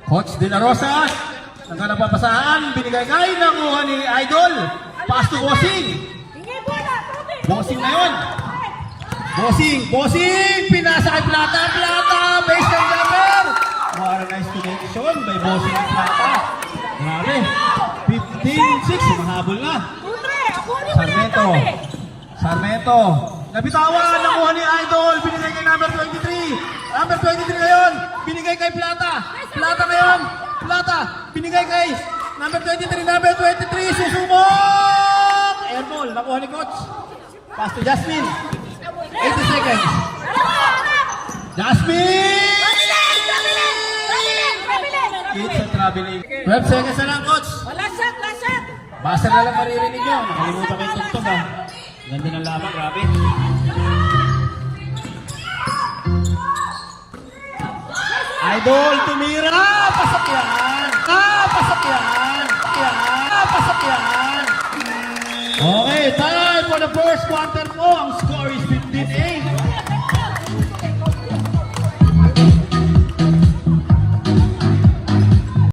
Coach De La Rosa, ang napapasaan, binigay kay nakuha ni Idol. Pass to Bossing. Bossing na yun. Bossing, pinasa kay Plata, base ng jumper. What a nice connection by Bossing at Plata. Grabe, 15-6, mahabol na. Sarmeto, nabitawan, nakuha ni Idol, binigay kay number 23. Number 23 ngayon, binigay kay Plata. Plata ngayon, binigay kay number 23, susubok! Airball, nakuha ni Coach. Pass to Jasmine. 80 seconds. Jasmine! It's a traveling. 12 seconds na lang, Coach. Basta na lang maririnig nyo. Nakalimutan ko yung tugtog, ha. Ganda ng laban, grabe. Idol, tumira! Pasok yan! Pasok yan! Okay, time for the first quarter